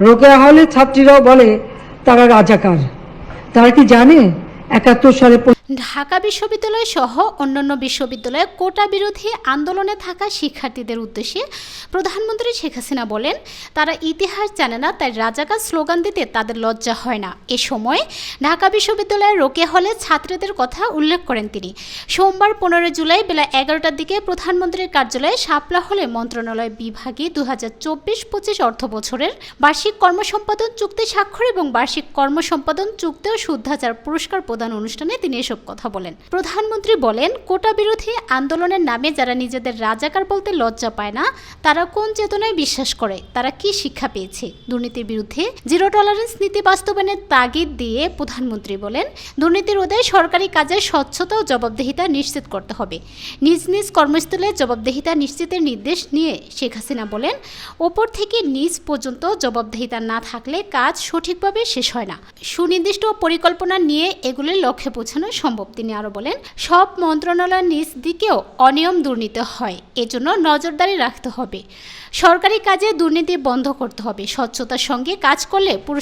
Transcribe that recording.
রোকেয়া হলে ছাত্রীরাও বলে তারা রাজাকার। তারা কি জানে ৭১ সালে ঢাকা বিশ্ববিদ্যালয় সহ অন্যান্য বিশ্ববিদ্যালয়ে কোটা বিরোধী আন্দোলনে থাকা শিক্ষার্থীদের উদ্দেশ্যে প্রধানমন্ত্রী শেখ হাসিনা বলেন, তারা ইতিহাস জানে না, তাই রাজাকার স্লোগান দিতে তাদের লজ্জা হয় না। এ সময় ঢাকা বিশ্ববিদ্যালয়ের রোকেয়া হলে ছাত্রীদের কথা উল্লেখ করেন তিনি। সোমবার ১৫ জুলাই বেলা ১১টার দিকে প্রধানমন্ত্রীর কার্যালয়ে শাপলা হলে মন্ত্রণালয় বিভাগে ২০২৪-২৫ অর্থ বছরের বার্ষিক কর্মসম্পাদন চুক্তি স্বাক্ষর এবং বার্ষিক কর্মসম্পাদন চুক্তি ও শুদ্ধাচার পুরস্কার প্রদান অনুষ্ঠানে তিনি এসব কথা বলেন। প্রধানমন্ত্রী বলেন, কোটা বিরোধী আন্দোলনের নামে যারা নিজেদের রাজাকার বলতে লজ্জা পায় না, তারা কোন চেতনায় বিশ্বাস করে, তারা কি শিক্ষা পেয়েছে? দুর্নীতির বিরুদ্ধে জিরো টলারেন্স নীতি বাস্তবায়নের তাগিদ দিয়ে প্রধানমন্ত্রী বলেন, দুর্নীতি রোধে সরকারি কাজে স্বচ্ছতা ও জবাবদিহিতা নিশ্চিত করতে হবে। নিজ নিজ কর্মস্থলে জবাবদিহিতা নিশ্চিতের নির্দেশ নিয়ে শেখ হাসিনা বলেন, ওপর থেকে নিচ পর্যন্ত জবাবদিহিতা না থাকলে কাজ সঠিকভাবে শেষ হয় না। সুনির্দিষ্ট পরিকল্পনা নিয়ে এগুলির লক্ষ্যে পৌঁছানো সম্ভব। তিনি আরও বলেন, সব মন্ত্রণালয়ের নিজ দিকেও অনিয়ম দুর্নীতি হয়, এজন্য নজরদারি রাখতে হবে। সরকারি কাজে দুর্নীতি বন্ধ করতে হবে। স্বচ্ছতার সঙ্গে কাজ করলে